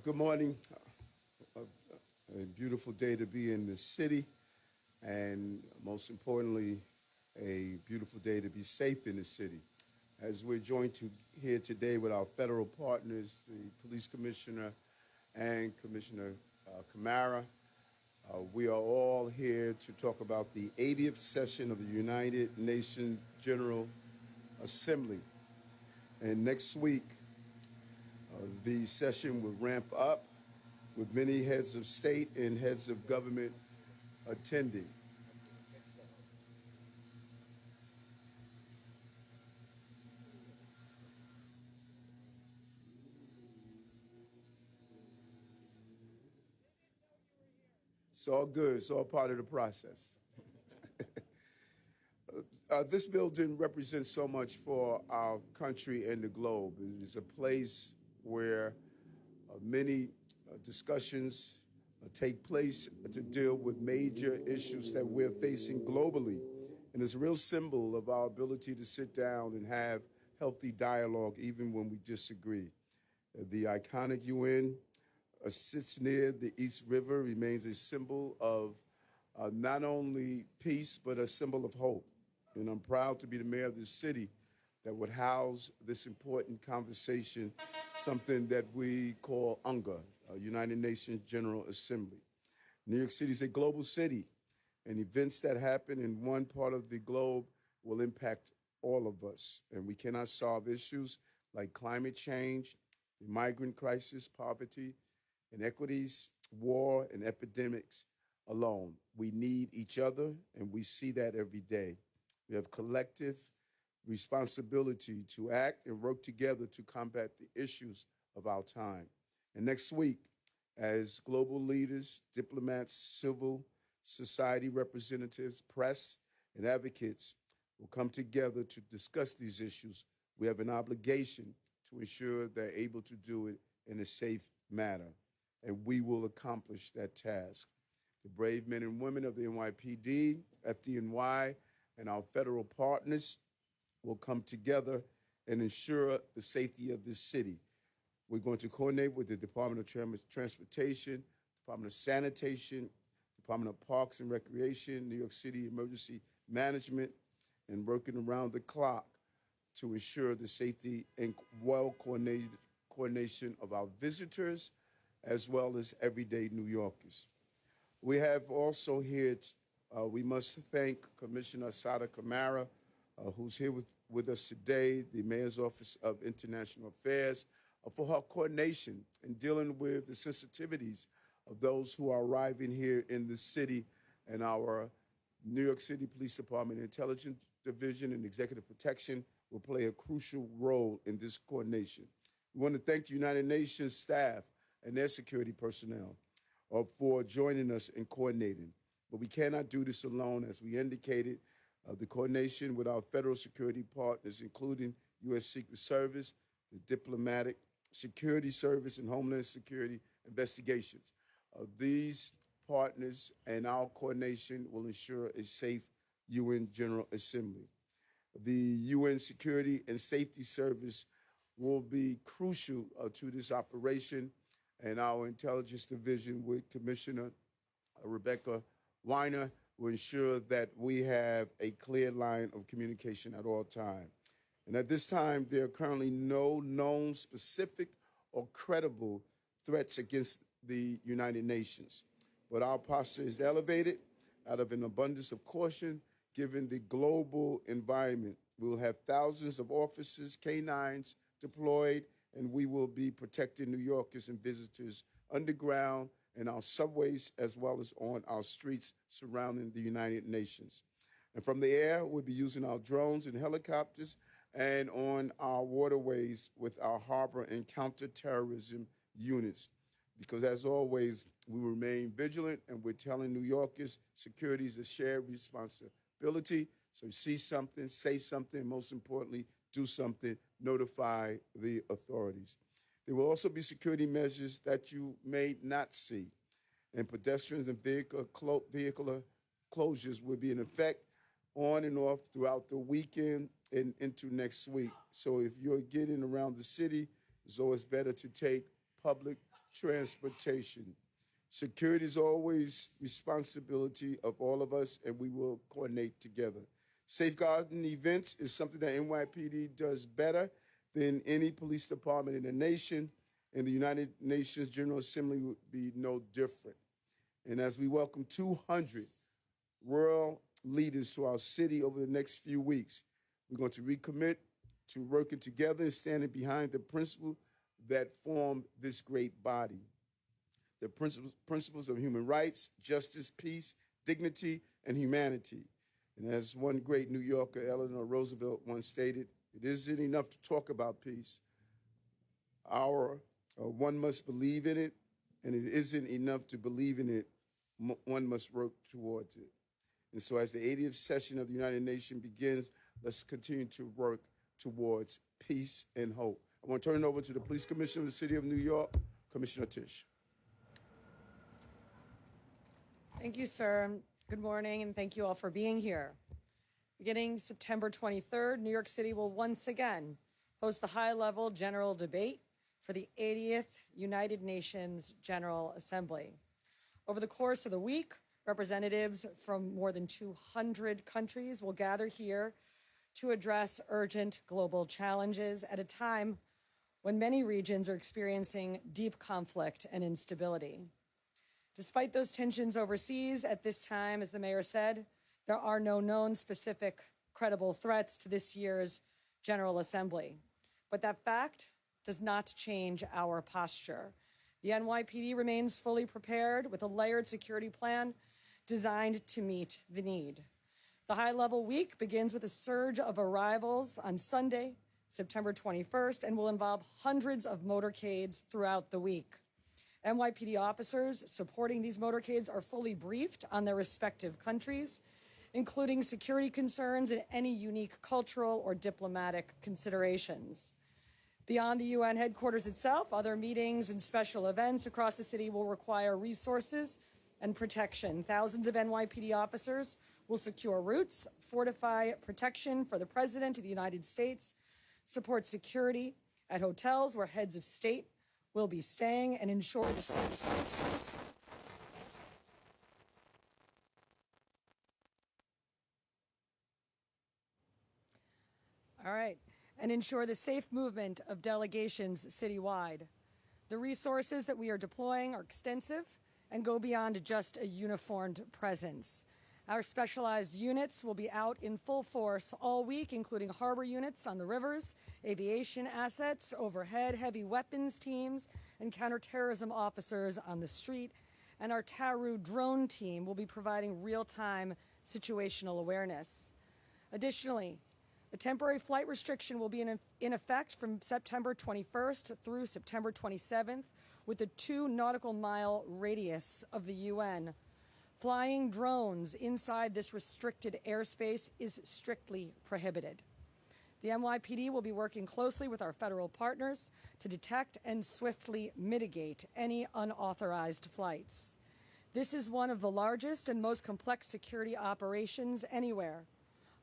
Good morning. A beautiful day to be in the city, and most importantly, a beautiful day to be safe in the city. As we're joined here today with our federal partners, the police commissioner and Commissioner Camara, we are all here to talk about the 80th session of the United Nations General Assembly. And next week, the session will ramp up with many heads of state and heads of government attending. It's all good. It's all part of the process. This building represents so much for our country and the globe. It is a place where many discussions take place to deal with major issues that we're facing globally. And it's a real symbol of our ability to sit down and have healthy dialogue even when we disagree. The iconic UN sits near the East River, remains a symbol of not only peace, but a symbol of hope. And I'm proud to be the mayor of this city that would house this important conversation, something that we call UNGA, United Nations General Assembly. New York City is a global city, and events that happen in one part of the globe will impact all of us. And we cannot solve issues like climate change, the migrant crisis, poverty, inequities, war, and epidemics alone. We need each other, and we see that every day. We have collective responsibility to act and work together to combat the issues of our time. And next week, as global leaders, diplomats, civil society representatives, press, and advocates will come together to discuss these issues, we have an obligation to ensure they're able to do it in a safe manner. And we will accomplish that task. The brave men and women of the NYPD, FDNY, and our federal partners will come together and ensure the safety of this city. We're going to coordinate with the Department of Transportation, Department of Sanitation, Department of Parks and Recreation, New York City Emergency Management, and working around the clock to ensure the safety and coordination of our visitors as well as everyday New Yorkers. We have also here, we must thank Commissioner Sada Camara, who's here with us today, the Mayor's Office of International Affairs, for her coordination in dealing with the sensitivities of those who are arriving here in the city, and our New York City Police Department Intelligence Division and Executive Protection will play a crucial role in this coordination. We want to thank the United Nations staff and their security personnel for joining us in coordinating. But we cannot do this alone, as we indicated. The coordination with our federal security partners, including U.S. Secret Service, the Diplomatic Security Service, and Homeland Security Investigations. These partners and our coordination will ensure a safe UN General Assembly. The UN Security and Safety Service will be crucial to this operation, and our intelligence division with Commissioner Rebecca Weiner will ensure that we have a clear line of communication at all times. And at this time, there are currently no known specific or credible threats against the United Nations. But our posture is elevated out of an abundance of caution, given the global environment. We will have thousands of officers, canines deployed, and we will be protecting New Yorkers and visitors underground in our subways as well as on our streets surrounding the United Nations. And from the air, we'll be using our drones and helicopters, and on our waterways with our harbor and counterterrorism units. Because as always, we remain vigilant, and we're telling New Yorkers security is a shared responsibility. So see something, say something, most importantly, do something, notify the authorities. There will also be security measures that you may not see, and pedestrians and vehicular closures will be in effect on and off throughout the weekend and into next week. So if you're getting around the city, it's always better to take public transportation. Security is always responsibility of all of us, and we will coordinate together. Safeguarding events is something that NYPD does better than any police department in the nation, and the United Nations General Assembly would be no different. And as we welcome 200 world leaders to our city over the next few weeks, we're going to recommit to working together and standing behind the principles that form this great body. The principles of human rights, justice, peace, dignity, and humanity. And as one great New Yorker, Eleanor Roosevelt, once stated, it isn't enough to talk about peace. One must believe in it, and it isn't enough to believe in it. One must work towards it. And so as the 80th session of the United Nations begins, let's continue to work towards peace and hope. I want to turn it over to the Police Commissioner of the City of New York, Commissioner Tisch. Thank you, sir. Good morning, and thank you all for being here. Beginning September 23rd, New York City will once again host the high-level general debate for the 80th United Nations General Assembly. Over the course of the week, representatives from more than 200 countries will gather here to address urgent global challenges at a time when many regions are experiencing deep conflict and instability. Despite those tensions overseas, at this time, as the mayor said, there are no known specific credible threats to this year's General Assembly. But that fact does not change our posture. The NYPD remains fully prepared with a layered security plan designed to meet the need. The high-level week begins with a surge of arrivals on Sunday, September 21st, and will involve hundreds of motorcades throughout the week. NYPD officers supporting these motorcades are fully briefed on their respective countries, including security concerns and any unique cultural or diplomatic considerations. Beyond the UN headquarters itself, other meetings and special events across the city will require resources and protection. Thousands of NYPD officers will secure routes, fortify protection for the President of the United States, support security at hotels where heads of state will be staying, and ensure the safe. All right, and ensure the safe movement of delegations citywide. The resources that we are deploying are extensive and go beyond just a uniformed presence. Our specialized units will be out in full force all week, including harbor units on the rivers, aviation assets, overhead heavy weapons teams, and counterterrorism officers on the street. And our TARU drone team will be providing real-time situational awareness. Additionally, a temporary flight restriction will be in effect from September 21st through September 27th with a 2 nautical mile radius of the UN. Flying drones inside this restricted airspace is strictly prohibited. The NYPD will be working closely with our federal partners to detect and swiftly mitigate any unauthorized flights. This is one of the largest and most complex security operations anywhere.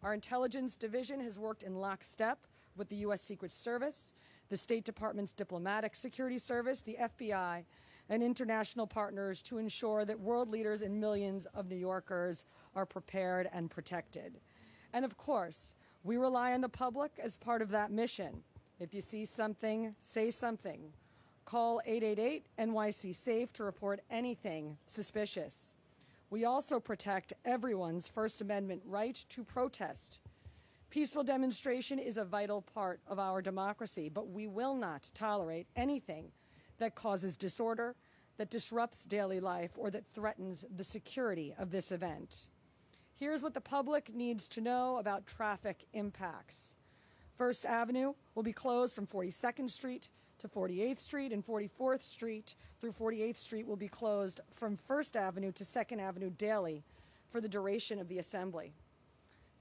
Our intelligence division has worked in lockstep with the U.S. Secret Service, the State Department's Diplomatic Security Service, the FBI, and international partners to ensure that world leaders and millions of New Yorkers are prepared and protected. And of course, we rely on the public as part of that mission. If you see something, say something. Call 888-NYC-SAFE to report anything suspicious. We also protect everyone's First Amendment right to protest. Peaceful demonstration is a vital part of our democracy, but we will not tolerate anything that causes disorder, that disrupts daily life, or that threatens the security of this event. Here's what the public needs to know about traffic impacts. First Avenue will be closed from 42nd Street to 48th Street, and 44th Street through 48th Street will be closed from 1st Avenue to 2nd Avenue daily for the duration of the assembly.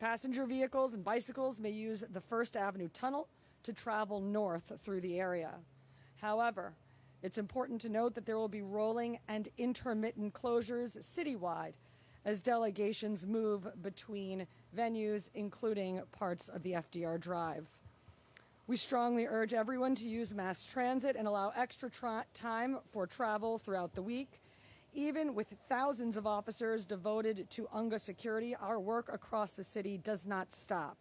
Passenger vehicles and bicycles may use the 1st Avenue tunnel to travel north through the area. However, it's important to note that there will be rolling and intermittent closures citywide as delegations move between venues, including parts of the FDR Drive. We strongly urge everyone to use mass transit and allow extra time for travel throughout the week. Even with thousands of officers devoted to UNGA security, our work across the city does not stop.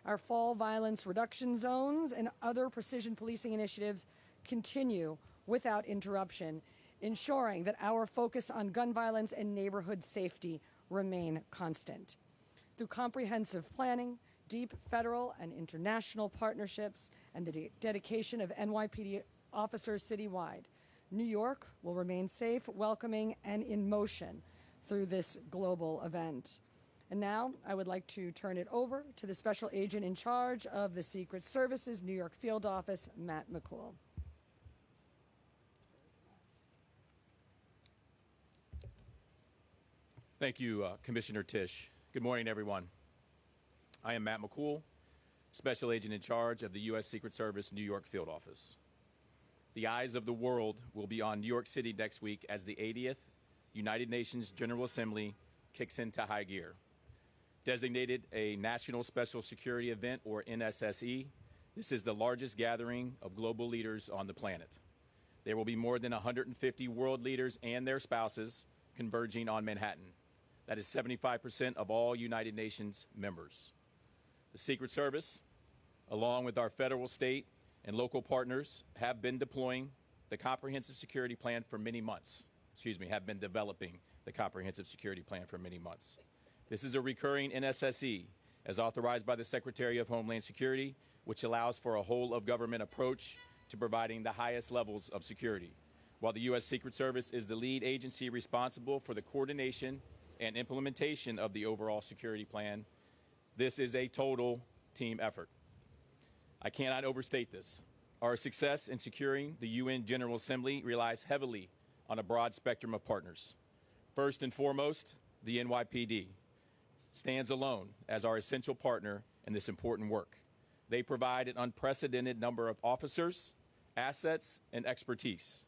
Our fall violence reduction zones and other precision policing initiatives continue without interruption, ensuring that our focus on gun violence and neighborhood safety remain constant. Through comprehensive planning, deep federal and international partnerships, and the dedication of NYPD officers citywide, New York will remain safe, welcoming, and in motion through this global event. And now I would like to turn it over to the Special Agent in charge of the Secret Service's New York Field Office, Matt McCool. Thank you, Commissioner Tisch. Good morning, everyone. I am Matt McCool, Special Agent in charge of the U.S. Secret Service New York Field Office. The eyes of the world will be on New York City next week as the 80th United Nations General Assembly kicks into high gear. Designated a National Special Security Event, or NSSE, this is the largest gathering of global leaders on the planet. There will be more than 150 world leaders and their spouses converging on Manhattan. That is 75% of all United Nations members. The Secret Service, along with our federal, state, and local partners, have been deploying the Comprehensive Security Plan for many months. Have been developing the Comprehensive Security Plan for many months. This is a recurring NSSE, as authorized by the Secretary of Homeland Security, which allows for a whole-of-government approach to providing the highest levels of security. While the U.S. Secret Service is the lead agency responsible for the coordination and implementation of the overall security plan, this is a total team effort. I cannot overstate this. Our success in securing the UN General Assembly relies heavily on a broad spectrum of partners. First and foremost, the NYPD stands alone as our essential partner in this important work. They provide an unprecedented number of officers, assets, and expertise.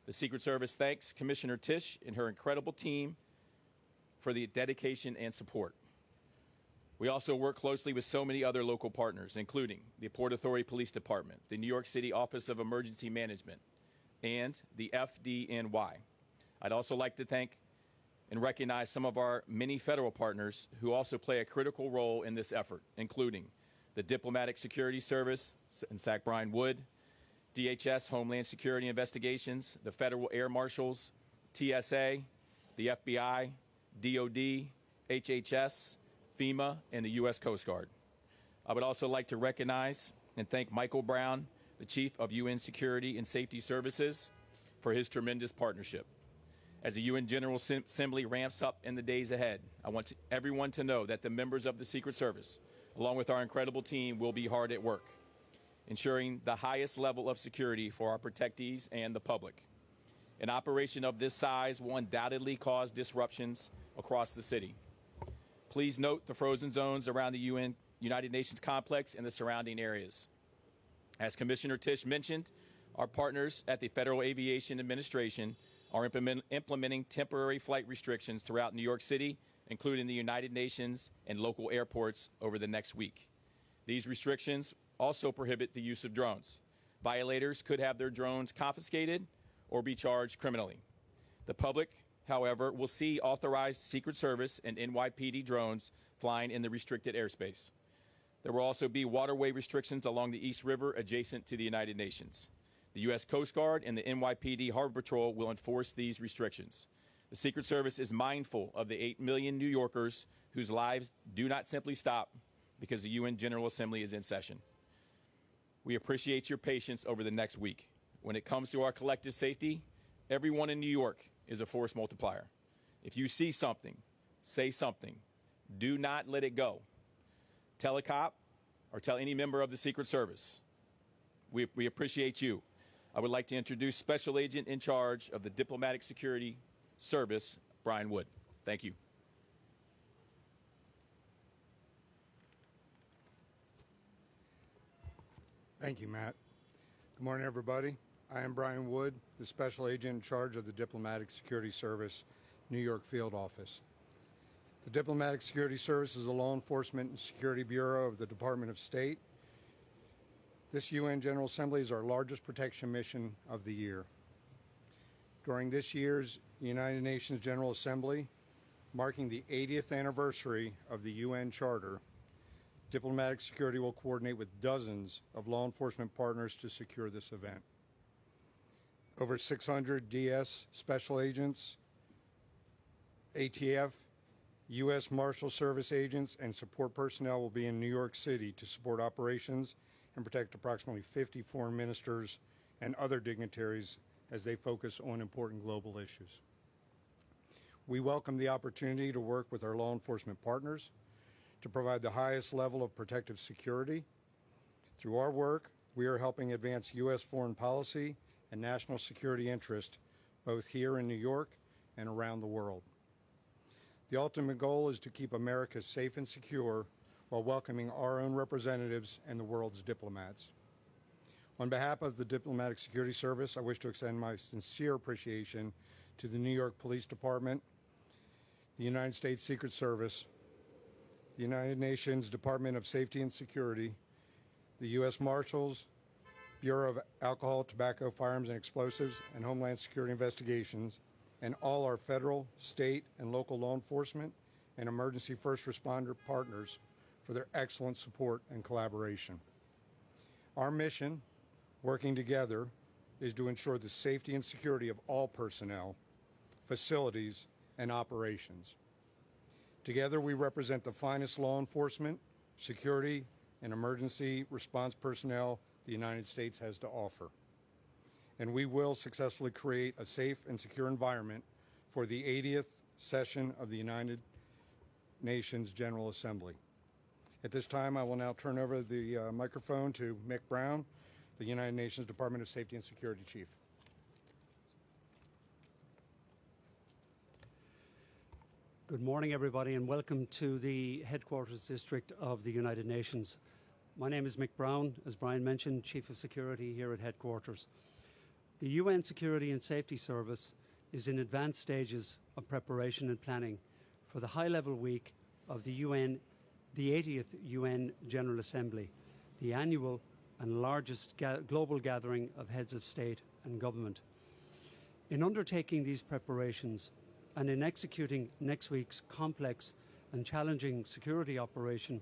The Secret Service thanks Commissioner Tisch and her incredible team for the dedication and support. We also work closely with so many other local partners, including the Port Authority Police Department, the New York City Office of Emergency Management, and the FDNY. I'd also like to thank and recognize some of our many federal partners who also play a critical role in this effort, including the Diplomatic Security Service and SAC Brian Wood, DHS Homeland Security Investigations, the Federal Air Marshals, TSA, the FBI, DOD, HHS, FEMA, and the U.S. Coast Guard. I would also like to recognize and thank Michael Brown, the Chief of UN Security and Safety Services, for his tremendous partnership. As the UN General Assembly ramps up in the days ahead, I want everyone to know that the members of the Secret Service, along with our incredible team, will be hard at work, ensuring the highest level of security for our protectees and the public. An operation of this size will undoubtedly cause disruptions across the city. Please note the frozen zones around the United Nations complex and the surrounding areas. As Commissioner Tisch mentioned, our partners at the Federal Aviation Administration are implementing temporary flight restrictions throughout New York City, including the United Nations and local airports over the next week. These restrictions also prohibit the use of drones. Violators could have their drones confiscated or be charged criminally. The public, however, will see authorized Secret Service and NYPD drones flying in the restricted airspace. There will also be waterway restrictions along the East River adjacent to the United Nations. The U.S. Coast Guard and the NYPD Harbor Patrol will enforce these restrictions. The Secret Service is mindful of the 8 million New Yorkers whose lives do not simply stop because the UN General Assembly is in session. We appreciate your patience over the next week. When it comes to our collective safety, everyone in New York is a force multiplier. If you see something, say something. Do not let it go. Tell a cop or tell any member of the Secret Service. We appreciate you. I would like to introduce Special Agent in charge of the Diplomatic Security Service, Brian Wood. Thank you. Thank you, Matt. Good morning, everybody. I am Brian Wood, the Special Agent in charge of the Diplomatic Security Service, New York Field Office. The Diplomatic Security Service is a law enforcement and security bureau of the Department of State. This UN General Assembly is our largest protection mission of the year. During this year's United Nations General Assembly, marking the 80th anniversary of the UN Charter, Diplomatic Security will coordinate with dozens of law enforcement partners to secure this event. Over 600 DS special agents, ATF, U.S. Marshal Service agents, and support personnel will be in New York City to support operations and protect approximately 50 foreign ministers and other dignitaries as they focus on important global issues. We welcome the opportunity to work with our law enforcement partners to provide the highest level of protective security. Through our work, we are helping advance U.S. foreign policy and national security interest both here in New York and around the world. The ultimate goal is to keep America safe and secure while welcoming our own representatives and the world's diplomats. On behalf of the Diplomatic Security Service, I wish to extend my sincere appreciation to the New York Police Department, the United States Secret Service, the United Nations Department of Safety and Security, the U.S. Marshals, Bureau of Alcohol, Tobacco, Firearms, and Explosives, and Homeland Security Investigations, and all our federal, state, and local law enforcement and emergency first responder partners for their excellent support and collaboration. Our mission, working together, is to ensure the safety and security of all personnel, facilities, and operations. Together, we represent the finest law enforcement, security, and emergency response personnel the United States has to offer. And we will successfully create a safe and secure environment for the 80th session of the United Nations General Assembly. At this time, I will now turn over the microphone to Mick Brown, the United Nations Department of Safety and Security Chief. Good morning, everybody, and welcome to the headquarters district of the United Nations. My name is Mick Brown, as Brian mentioned, Chief of Security here at headquarters. The UN Security and Safety Service is in advanced stages of preparation and planning for the high-level week of the 80th UN General Assembly, the annual and largest global gathering of heads of state and government. In undertaking these preparations and in executing next week's complex and challenging security operation,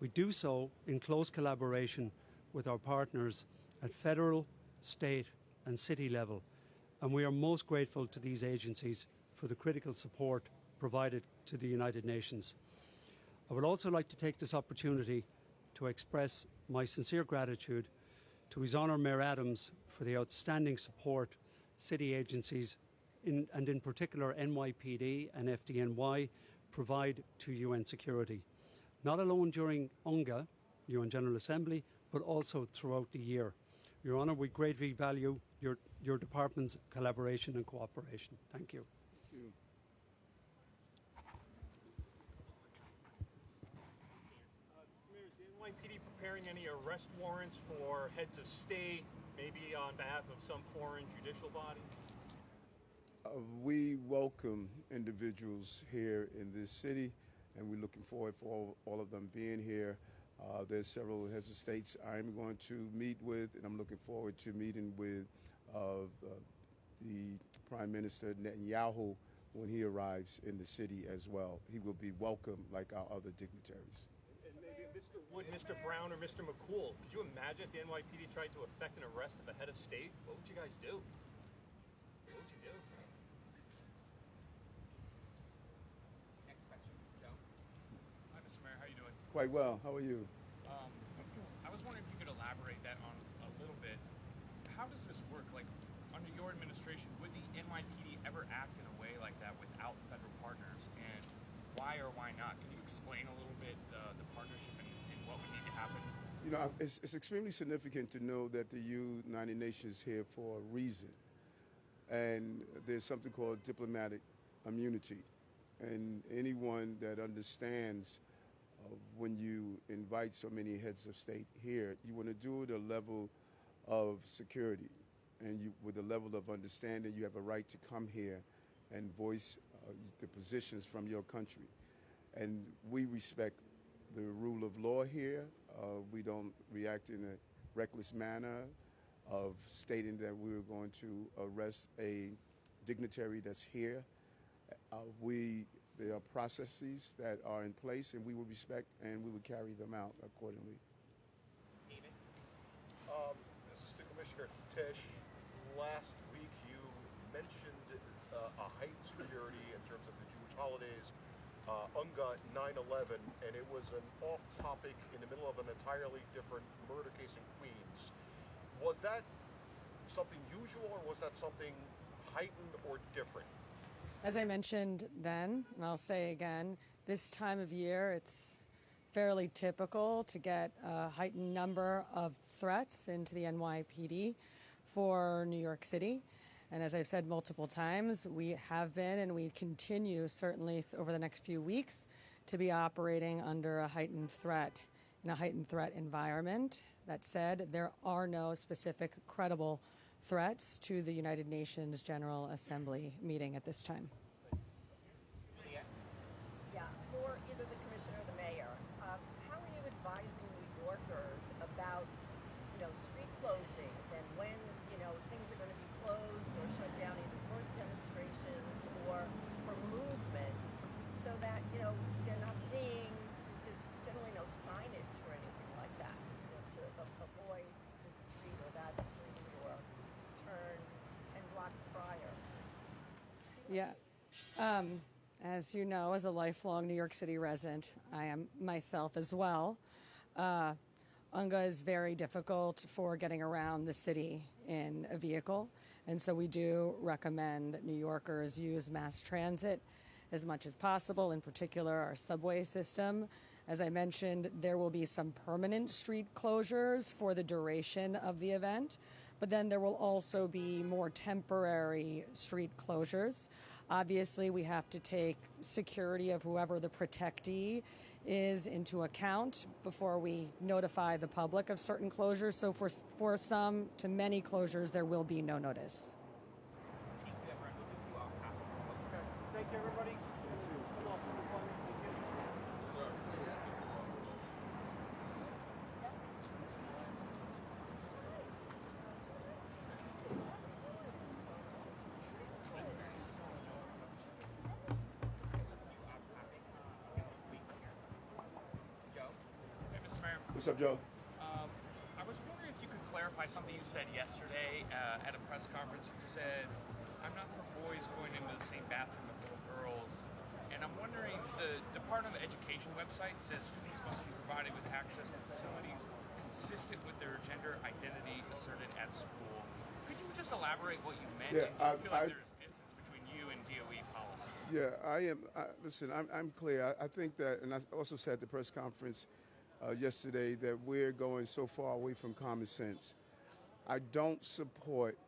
we do so in close collaboration with our partners at federal, state, and city level, and we are most grateful to these agencies for the critical support provided to the United Nations. I would also like to take this opportunity to express my sincere gratitude to His Honour Mayor Adams for the outstanding support city agencies, and in particular NYPD and FDNY, provide to UN security, not alone during UNGA, UN General Assembly, but also throughout the year. Your Honour, we greatly value your department's collaboration and cooperation. Thank you. Thank you. Mayor, is the NYPD preparing any arrest warrants for heads of state, maybe on behalf of some foreign judicial body? We welcome individuals here in this city, and we're looking forward for all of them being here. There's several heads of states I'm going to meet with, and I'm looking forward to meeting with the Prime Minister Netanyahu when he arrives in the city as well. He will be welcome like our other dignitaries. And maybe Mr. Wood, Mr. Brown, or Mr. McCool, could you imagine if the NYPD tried to effect an arrest of a head of state? What would you guys do? What would you do? Next question, Joe. Hi, Mr. Mayor. How are you doing? Quite well. How are you? I was wondering if you could elaborate that on a little bit. How does this work? Like, under your administration, would the NYPD ever act in a way like that without federal partners? And why or why not? Can you explain a little bit the partnership and what would need to happen? You know, it's extremely significant to know that the United Nations is here for a reason. And there's something called diplomatic immunity. And anyone that understands when you invite so many heads of state here, you want to do it at a level of security. And with a level of understanding, you have a right to come here and voice the positions from your country. And we respect the rule of law here. We don't react in reckless manner of stating that we were going to arrest a dignitary that's here. There are processes that are in place, and we will respect and we will carry them out accordingly. This is to Commissioner Tisch. Last week you mentioned a heightened security in terms of the Jewish holidays, UNGA 9/11, and it was an off-topic in the middle of an entirely different murder case in Queens. Was that something usual, or was that something heightened or different? As I mentioned then, and I'll say again, this time of year it's fairly typical to get a heightened number of threats into the NYPD for New York City. And as I've said multiple times, we have been and we continue certainly over the next few weeks to be operating under a heightened threat, in a heightened threat environment. That said, there are no specific credible threats to the United Nations General Assembly meeting at this time. Yeah, for either the commissioner or the mayor, how are you advising New Yorkers about, street closings and when, things are going to be closed or shut down either for demonstrations or for movement so that, they're not seeing, there's generally no signage or anything like that, to avoid this street or that street or turn 10 blocks prior. Yeah. As you know, as a lifelong New York City resident, I am myself as well. UNGA is very difficult for getting around the city in a vehicle, and so we do recommend New Yorkers use mass transit as much as possible, in particular our subway system. As I mentioned, there will be some permanent street closures for the duration of the event, but then there will also be more temporary street closures. Obviously, we have to take security of whoever the protectee is into account before we notify the public of certain closures. So for some to many closures, there will be no notice. Thank you, everyone. We'll do off topics. Okay. Thank you, everybody. What's up, Joe? I was wondering if you could clarify something you said yesterday at a press conference. You said, I'm not for boys going into the same bathroom with little girls. And I'm wondering, the Department of Education website says students must be provided with access to facilities consistent with their gender identity asserted at school. Could you just elaborate what you meant? Yeah, And do you feel like there's distance between you and DOE policy? Yeah, listen, I'm clear. I think that, and I also said at the press conference yesterday that we're going so far away from common sense. I don't support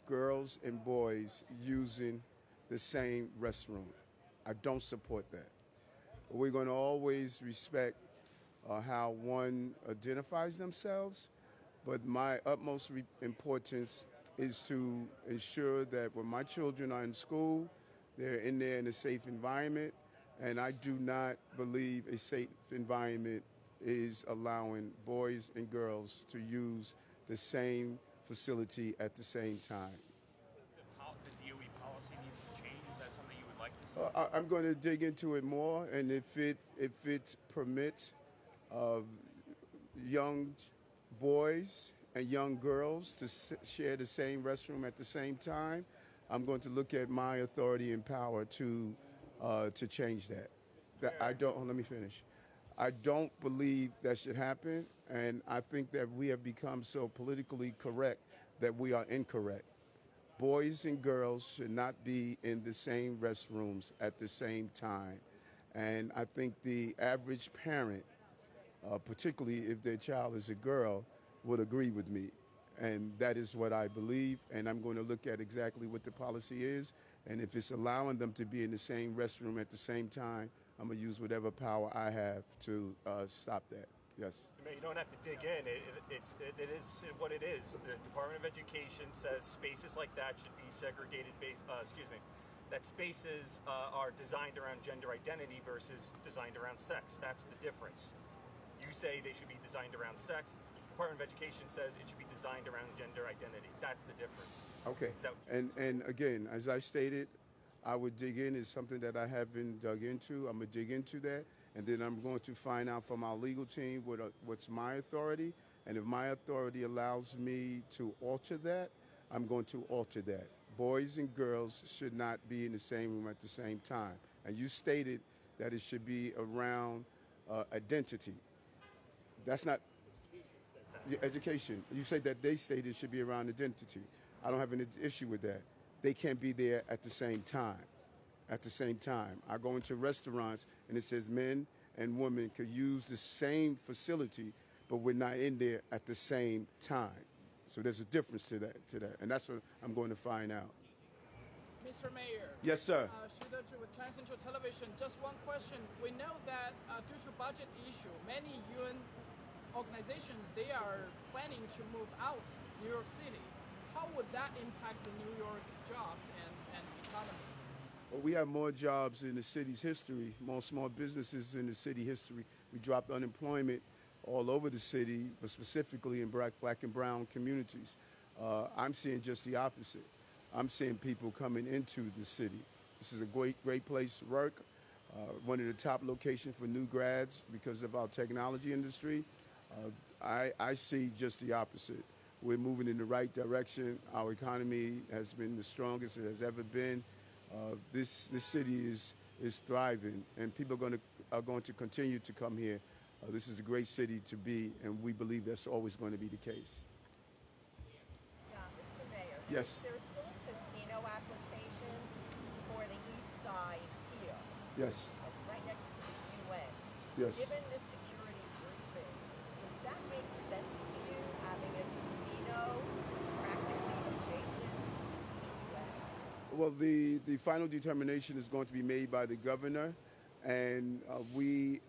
girls and boys using the same restroom. I don't support that. We're going to always respect how one identifies themselves, but my utmost importance is to ensure that when my children are in school, they're in there in a safe environment, and I do not believe a safe environment is allowing boys and girls to use the same facility at the same time. The DOE policy needs to change. Is that something you would like to see? I'm going to dig into it more, and if it permits young boys and young girls to share the same restroom at the same time, I'm going to look at my authority and power to change that. Let me finish. I don't believe that should happen, and I think that we have become so politically correct that we are incorrect. Boys and girls should not be in the same restrooms at the same time. And I think the average parent, particularly if their child is a girl, would agree with me. And that is what I believe, and I'm going to look at exactly what the policy is, and if it's allowing them to be in the same restroom at the same time, I'm going to use whatever power I have to stop that. Yes. You don't have to dig in. It is what it is. The Department of Education says spaces like that should be segregated. That spaces are designed around gender identity versus designed around sex. That's the difference. You say they should be designed around sex. Department of Education says it should be designed around gender identity. That's the difference. Okay. Is that what you- And again, as I stated, I would dig in. Is something that I haven't dug into. I'm going to dig into that. And then I'm going to find out from our legal team what's my authority. And if my authority allows me to alter that, I'm going to alter that. Boys and girls should not be in the same room at the same time. And you stated that it should be around identity. That's not education. You said that they stated it should be around identity. I don't have an issue with that. They can't be there at the same time. At the same time. I go into restaurants and it says men and women could use the same facility, but we're not in there at the same time. So there's a difference to that. And that's what I'm going to find out. Mr. Mayor. Yes, sir. Shudaji with China Central Television. Just one question. We know that due to budget issue, many UN organizations, they are planning to move out New York City. How would that impact the New York jobs and economy? Well, we have more jobs in the city's history, more small businesses in the city history. We dropped unemployment all over the city, but specifically in black and brown communities. I'm seeing just the opposite. I'm seeing people coming into the city. This is a great place to work, one of the top locations for new grads because of our technology industry. I see just the opposite. We're moving in the right direction. Our economy has been the strongest it has ever been. This city is thriving, and people are going to continue to come here. This is a great city to be, and we believe that's always going to be the case. Yeah, Mr. Mayor. Yes. There's still a casino application for the east side here. Yes. Right next to the UN. Yes. Given the security briefing, does that make sense to you, having a casino practically adjacent to the UN? Well, the final determination is going to be made by the governor, and we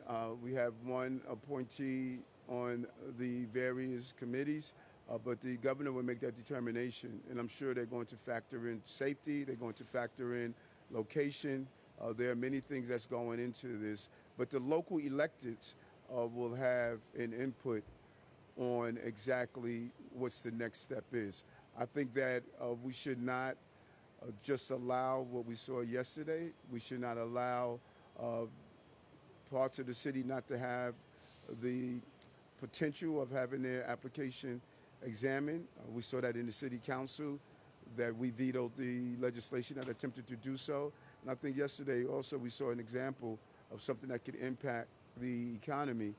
have one appointee on the various committees, but the governor will make that determination, and I'm sure they're going to factor in safety, they're going to factor in location. There are many things that's going into this, but the local electeds will have an input on exactly what's the next step is. I think that we should not just allow what we saw yesterday. We should not allow parts of the city not to have the potential of having their application examined. We saw that in the city council, that we vetoed the legislation that attempted to do so. And I think yesterday also we saw an example of something that could impact the economy.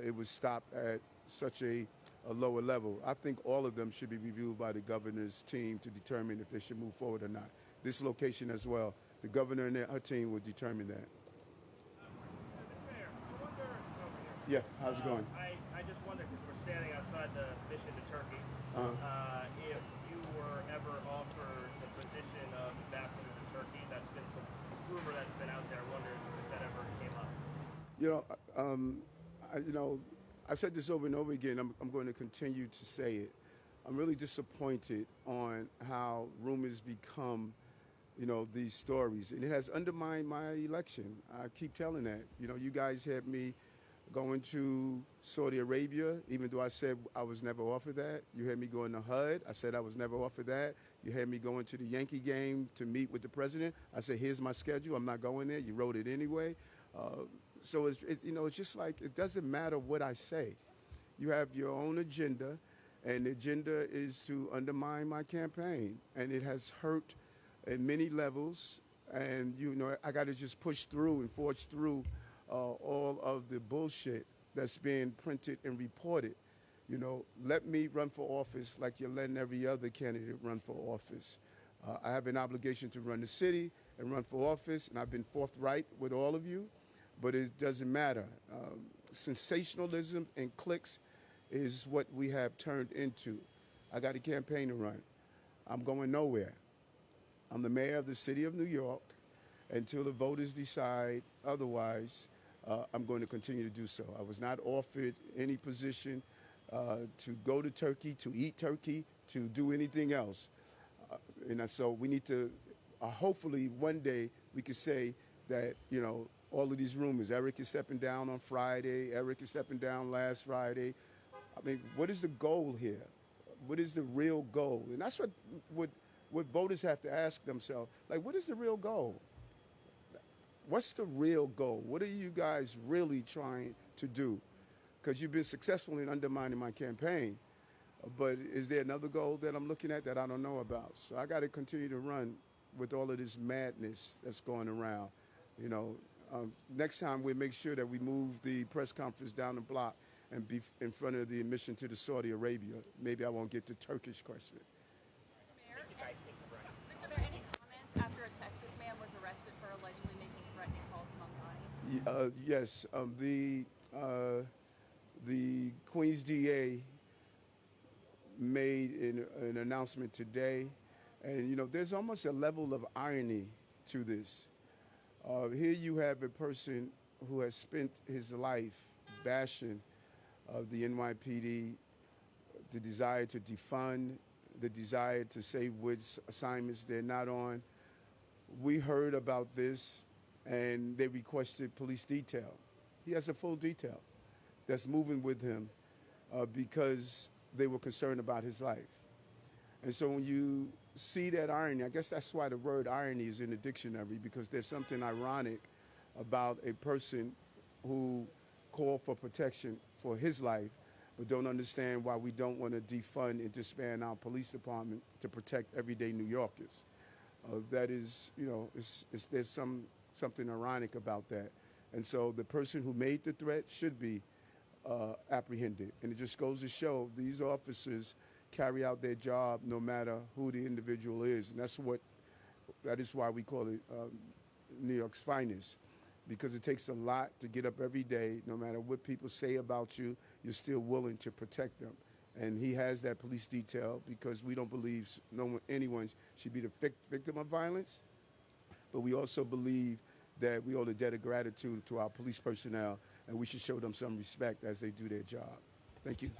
It was stopped at such a lower level. I think all of them should be reviewed by the governor's team to determine if they should move forward or not. This location as well, the governor and her team will determine that. Mr. Mayor, I wonder over here. Yeah, how's it going? I just wonder, because we're standing outside the mission to Turkey, if you were ever offered the position of ambassador to Turkey. That's been some rumor that's been out there. I wonder if that ever came up. I've said this over and over again. I'm going to continue to say it. I'm really disappointed on how rumors become, these stories. And it has undermined my election. I keep telling that. You guys had me going to Saudi Arabia, even though I said I was never offered that. You had me going to HUD. I said I was never offered that. You had me going to the Yankee game to meet with the president. I said, here's my schedule. I'm not going there. You wrote it anyway. So it's just like, it doesn't matter what I say. You have your own agenda, and the agenda is to undermine my campaign. And it has hurt at many levels. And, I got to just push through and forge through all of the bullshit that's being printed and reported. Let me run for office like you're letting every other candidate run for office. I have an obligation to run the city and run for office, and I've been forthright with all of you, but it doesn't matter. Sensationalism and cliques is what we have turned into. I got a campaign to run. I'm going nowhere. I'm the mayor of the city of New York. Until the voters decide otherwise, I'm going to continue to do so. I was not offered any position to go to Turkey, to eat turkey, to do anything else. So we need to, hopefully one day we could say that, all of these rumors, Eric is stepping down on Friday, Eric is stepping down last Friday. I mean, what is the goal here? What is the real goal? And that's what voters have to ask themselves. Like, what is the real goal? What's the real goal? What are you guys really trying to do? Because you've been successful in undermining my campaign. But is there another goal that I'm looking at that I don't know about? So I got to continue to run with all of this madness that's going around. You know, next time we make sure that we move the press conference down the block and be in front of the admission to the Saudi Arabia. Maybe I won't get the Turkish question. Mr. Mayor, any comments after a Texas man was arrested for allegedly making threatening calls to Mamdani? Yes, the Queens DA made an announcement today, and you know there's almost a level of irony to this. Here you have a person who has spent his life bashing the NYPD, the desire to defund, the desire to say which assignments they're not on. We heard about this, and they requested police detail. He has a full detail that's moving with him because they were concerned about his life. And so when you see that irony, I guess that's why the word irony is in the dictionary, because there's something ironic about a person who called for protection for his life, but don't understand why we don't want to defund and disband our police department to protect everyday New Yorkers. That is, you know, there's something ironic about that. And so the person who made the threat should be apprehended. And it just goes to show these officers carry out their job no matter who the individual is. And that is why we call it New York's finest, because it takes a lot to get up every day, no matter what people say about you, you're still willing to protect them. And he has that police detail because we don't believe anyone should be the victim of violence, but we also believe that we owe a debt of gratitude to our police personnel, and we should show them some respect as they do their job. Thank you.